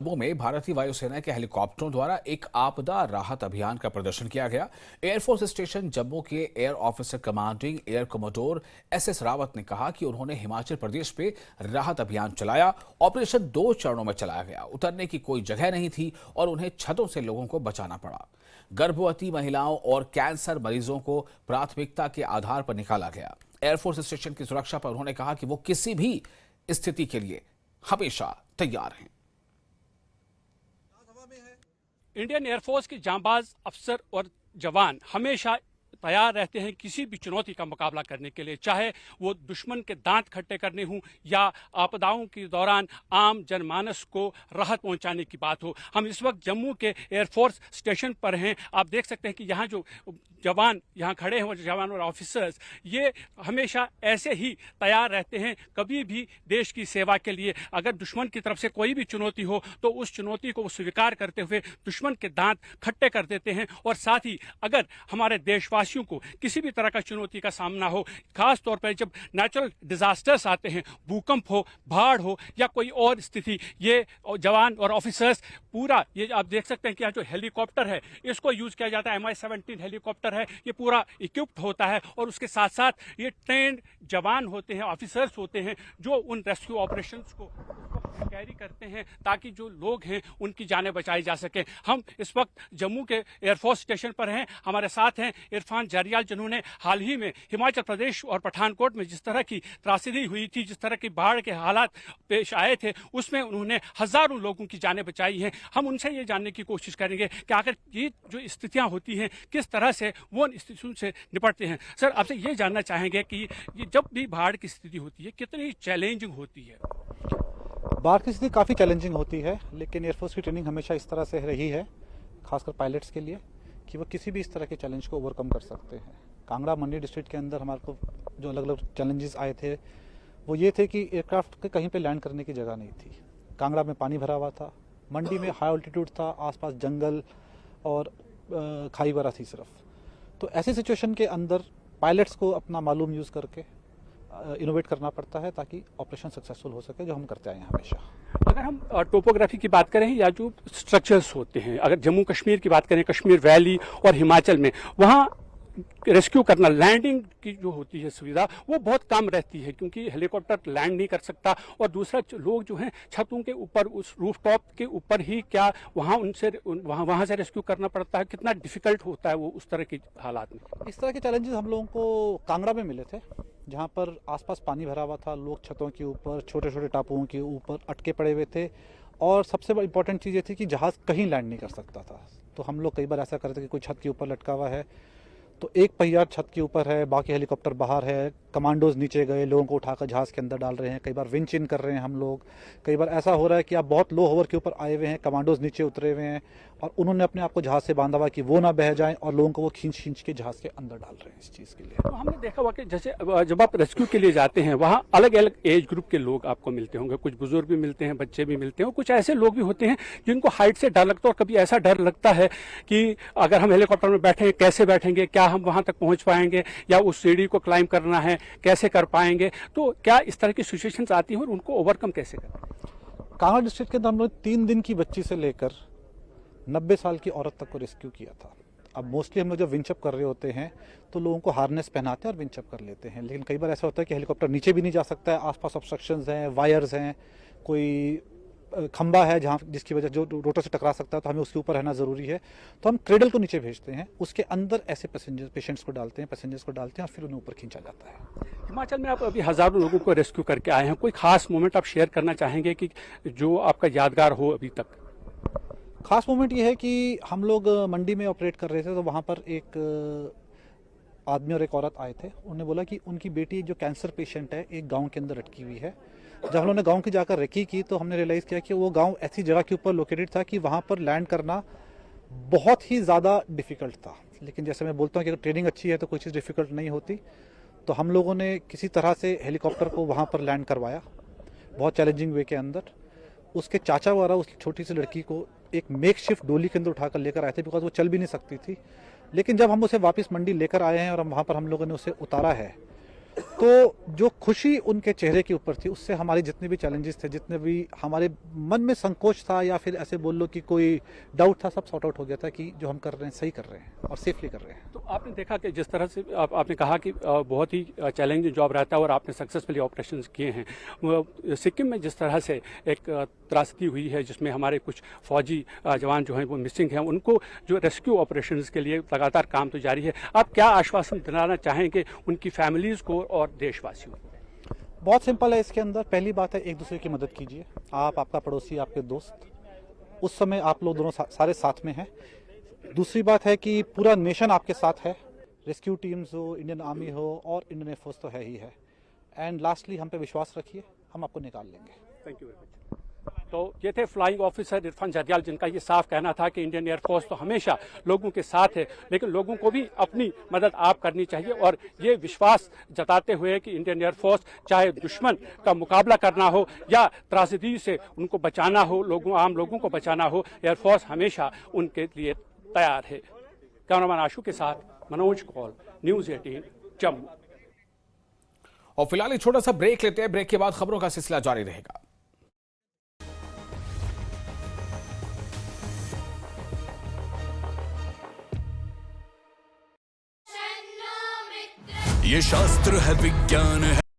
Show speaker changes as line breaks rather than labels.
जम्मू में भारतीय वायुसेना के हेलीकॉप्टरों द्वारा एक आपदा राहत अभियान का प्रदर्शन किया गया। एयरफोर्स स्टेशन जम्मू के air officer commanding air commodore SS Rawat ने कहा कि उन्होंने हिमाचल प्रदेश पे राहत अभियान चलाया। ऑपरेशन 2 चरणों में चलाया गया। उतरने की कोई जगह नहीं थी और उन्हें छतों से लोगों को बचाना पड़ा। गर्भवती महिलाओं और कैंसर मरीजों को प्राथमिकता के आधार पर निकाला गया। एयरफोर्स स्टेशन की सुरक्षा पर उन्होंने कहा कि वो किसी भी स्थिति के लिए हमेशा तैयार हैं।
इंडियन एयरफोर्स के जांबाज अफसर और जवान हमेशा तैयार रहते हैं किसी भी चुनौती का मुकाबला करने के लिए, चाहे वो दुश्मन के दांत खट्टे करने हों या आपदाओं के दौरान आम जनमानस को राहत पहुंचाने की बात हो। हम इस वक्त जम्मू के एयरफोर्स स्टेशन पर हैं। आप देख सकते हैं कि यहाँ जो जवान यहाँ खड़े हैं, वो जवान और ऑफिसर्स, ये हमेशा ऐसे ही तैयार रहते हैं कभी भी देश की सेवा के लिए। अगर दुश्मन की तरफ से कोई भी चुनौती हो तो उस चुनौती को स्वीकार करते हुए दुश्मन के दांत खट्टे कर देते हैं। और साथ ही अगर हमारे देशवासियों को किसी भी तरह का चुनौती का सामना हो, खास तौर पर जब नेचुरल डिजास्टर्स आते हैं, भूकंप हो, बाढ़ हो या कोई और स्थिति, ये जवान और ऑफिसर्स पूरा, ये आप देख सकते हैं कि यहाँ जो हेलीकॉप्टर है इसको यूज किया जाता है। MI-17 हेलीकॉप्टर है, ये पूरा इक्विप्ड होता है और उसके साथ साथ ये ट्रेंड जवान होते हैं, ऑफिसर्स होते हैं जो उन रेस्क्यू ऑपरेशंस को कैरी करते हैं ताकि जो लोग हैं उनकी जानें बचाई जा सके। हम इस वक्त जम्मू के एयरफोर्स स्टेशन पर हैं। हमारे साथ हैं इरफान जरियाल, जिन्होंने हाल ही में हिमाचल प्रदेश और पठानकोट में जिस तरह की त्रासदी हुई थी, जिस तरह की बाढ़ के हालात पेश आए थे, उसमें उन्होंने हजारों लोगों की जानें बचाई हैं। हम उनसे ये जानने की कोशिश करेंगे कि आखिर ये जो स्थितियां होती हैं किस तरह से वो उन स्थितियों से निपटते हैं। सर, आपसे ये जानना चाहेंगे कि ये जब भी बाढ़ की स्थिति होती है कितनी चैलेंजिंग होती है?
बाढ़ की स्थिति काफ़ी चैलेंजिंग होती है, लेकिन एयरफोर्स की ट्रेनिंग हमेशा इस तरह से रही है, खासकर पायलट्स के लिए, कि वो किसी भी इस तरह के चैलेंज को ओवरकम कर सकते हैं। कांगड़ा मंडी डिस्ट्रिक्ट के अंदर हमारे को जो अलग अलग चैलेंजेस आए थे वो ये थे कि एयरक्राफ्ट के कहीं पे लैंड करने की जगह नहीं थी। कांगड़ा में पानी भरा हुआ था, मंडी में हाई ऑल्टीट्यूड था, आसपास जंगल और खाई वगैरह थी सिर्फ। तो ऐसी सिचुएशन के अंदर पायलट्स को अपना मालूम यूज़ करके इनोवेट करना पड़ता है ताकि ऑपरेशन सक्सेसफुल हो सके, जो हम करते आए हैं हमेशा।
अगर हम टोपोग्राफी की बात करें या जो स्ट्रक्चर्स होते हैं, अगर जम्मू कश्मीर की बात करें, कश्मीर वैली और हिमाचल में, वहाँ रेस्क्यू करना, लैंडिंग की जो होती है सुविधा, वो बहुत कम रहती है क्योंकि हेलीकॉप्टर लैंड नहीं कर सकता। और दूसरा, लोग जो हैं छतों के ऊपर, उस रूफटॉप के ऊपर ही क्या वहाँ से रेस्क्यू करना पड़ता है? कितना डिफिकल्ट होता है वो उस तरह के हालात में?
इस तरह के चैलेंजेस हम लोगों को कांगड़ा में मिले थे, जहाँ पर आसपास पानी भरा हुआ था, लोग छतों के ऊपर, छोटे छोटे टापुओं के ऊपर अटके पड़े हुए थे और सबसे बड़ी इंपॉर्टेंट चीज़ ये थी कि जहाज़ कहीं लैंड नहीं कर सकता था। तो हम लोग कई बार ऐसा करते कि कोई छत के ऊपर लटका हुआ है तो एक पहिया छत के ऊपर है, बाकी हेलीकॉप्टर बाहर है, कमांडोज नीचे गए, लोगों को उठाकर जहाज़ के अंदर डाल रहे हैं, कई बार विंच इन कर रहे हैं हम लोग। कई बार ऐसा हो रहा है कि आप बहुत लो होवर के ऊपर आए हुए हैं, कमांडोज नीचे उतरे हुए हैं और उन्होंने अपने आप को जहाज़ से बांधा हुआ कि वो ना बह जाएं और लोगों को वो खींच खींच के जहाज़ के अंदर डाल रहे हैं इस चीज़ के लिए।
तो हमने देखा हुआ कि जैसे जब आप रेस्क्यू के लिए जाते हैं वहाँ अलग अलग एज ग्रुप के लोग आपको मिलते होंगे, कुछ बुजुर्ग भी मिलते हैं, बच्चे भी मिलते हैं, कुछ ऐसे लोग भी होते हैं जिनको हाइट से डर लगता है। और कभी ऐसा डर लगता है कि अगर हम हेलीकॉप्टर में बैठे, कैसे बैठेंगे, क्या हम वहाँ तक पहुँच पाएंगे, या उस सीढ़ी को क्लाइंब करना है, कैसे कर पाएंगे? तो क्या इस तरह की सिचुएशंस आती हैं और उनको ओवरकम कैसे करें?
कांगड़ा डिस्ट्रिक्ट के अंदर हम लोग 3 दिन की बच्ची से लेकर 90 साल की औरत तक को रेस्क्यू किया था। अब मोस्टली हम लोग जब विंचअप कर रहे होते हैं तो लोगों को हार्नेस पहनाते हैं और विंचअप कर लेते हैं, लेकिन कई बार ऐसा होता है कि हेलीकॉप्टर नीचे भी नहीं जा सकता है, आसपास ऑब्स्ट्रक्शंस हैं, वायर्स हैं, कोई खंबा है जहाँ जिसकी वजह जो रोटर से टकरा सकता है, तो हमें उसके ऊपर रहना ज़रूरी है। तो हम क्रेडल को नीचे भेजते हैं, उसके अंदर ऐसे पेशेंट्स को डालते हैं और फिर उन्हें ऊपर खींचा जाता है।
हिमाचल में आप अभी हजारों लोगों को रेस्क्यू करके आए हैं, कोई खास मोमेंट आप शेयर करना चाहेंगे कि जो आपका यादगार हो अभी तक?
खास मोमेंट ये है कि हम लोग मंडी में ऑपरेट कर रहे थे, तो वहाँ पर एक आदमी और एक औरत आए थे। उन्होंने बोला कि उनकी बेटी जो कैंसर पेशेंट है, एक गांव के अंदर अटकी हुई है। जब हम लोगों ने गांव की जाकर रेकी की तो हमने रियलाइज़ किया कि वो गांव ऐसी जगह के ऊपर लोकेटेड था कि वहाँ पर लैंड करना बहुत ही ज़्यादा डिफ़िकल्ट था। लेकिन जैसे मैं बोलता हूँ कि अगर ट्रेनिंग अच्छी है तो कोई चीज़ डिफ़िकल्ट नहीं होती। तो हम लोगों ने किसी तरह से हेलीकॉप्टर को वहाँ पर लैंड करवाया, बहुत चैलेंजिंग वे के अंदर। उसके चाचा वगैरह उस छोटी सी लड़की को एक मेकशिफ्ट डोली के अंदर उठाकर लेकर आए थे, बिकॉज वो चल भी नहीं सकती थी। लेकिन जब हम उसे वापस मंडी लेकर आए हैं और वहाँ पर हम लोगों ने उसे उतारा है तो जो खुशी उनके चेहरे के ऊपर थी, उससे हमारे जितने भी चैलेंजेस थे, जितने भी हमारे मन में संकोच था या फिर ऐसे बोल लो कि कोई डाउट था, सब सॉर्ट आउट हो गया था कि जो हम कर रहे हैं सही कर रहे हैं और सेफली कर रहे हैं।
तो आपने देखा कि जिस तरह से आपने कहा कि बहुत ही चैलेंजिंग जॉब रहता है और आपने सक्सेसफुली ऑपरेशंस किए हैं। सिक्किम में जिस तरह से एक त्रासदी हुई है जिसमें हमारे कुछ फौजी जवान जो हैं वो मिसिंग हैं, उनको जो रेस्क्यू ऑपरेशंस के लिए लगातार काम तो जारी है, आप क्या आश्वासन दिलाना चाहेंगे उनकी फैमिलीज़ को और देशवासियों को?
बहुत सिंपल है इसके अंदर। पहली बात है, एक दूसरे की मदद कीजिए। आप, आपका पड़ोसी, आपके दोस्त, उस समय आप लोग दोनों सारे साथ में हैं। दूसरी बात है कि पूरा नेशन आपके साथ है, रेस्क्यू टीम्स हो, इंडियन आर्मी हो और इंडियन एयरफोर्स तो है ही है। एंड लास्टली हम पे विश्वास रखिए, हम आपको निकाल लेंगे।
Thank you very much. तो ये थे फ्लाइंग ऑफिसर इरफान जरयाल, जिनका ये साफ कहना था कि इंडियन एयरफोर्स तो हमेशा लोगों के साथ है, लेकिन लोगों को भी अपनी मदद आप करनी चाहिए। और ये विश्वास जताते हुए कि इंडियन एयरफोर्स चाहे दुश्मन का मुकाबला करना हो या त्रासदी से उनको बचाना हो, आम लोगों को बचाना हो, एयरफोर्स हमेशा उनके लिए तैयार है। कैमरामैन आशु के साथ मनोज कौल, न्यूज़ 18 जम्मू।
और फिलहाल एक छोटा सा ब्रेक लेते हैं। ब्रेक के बाद खबरों का सिलसिला जारी रहेगा।
ये शास्त्र है, विज्ञान है।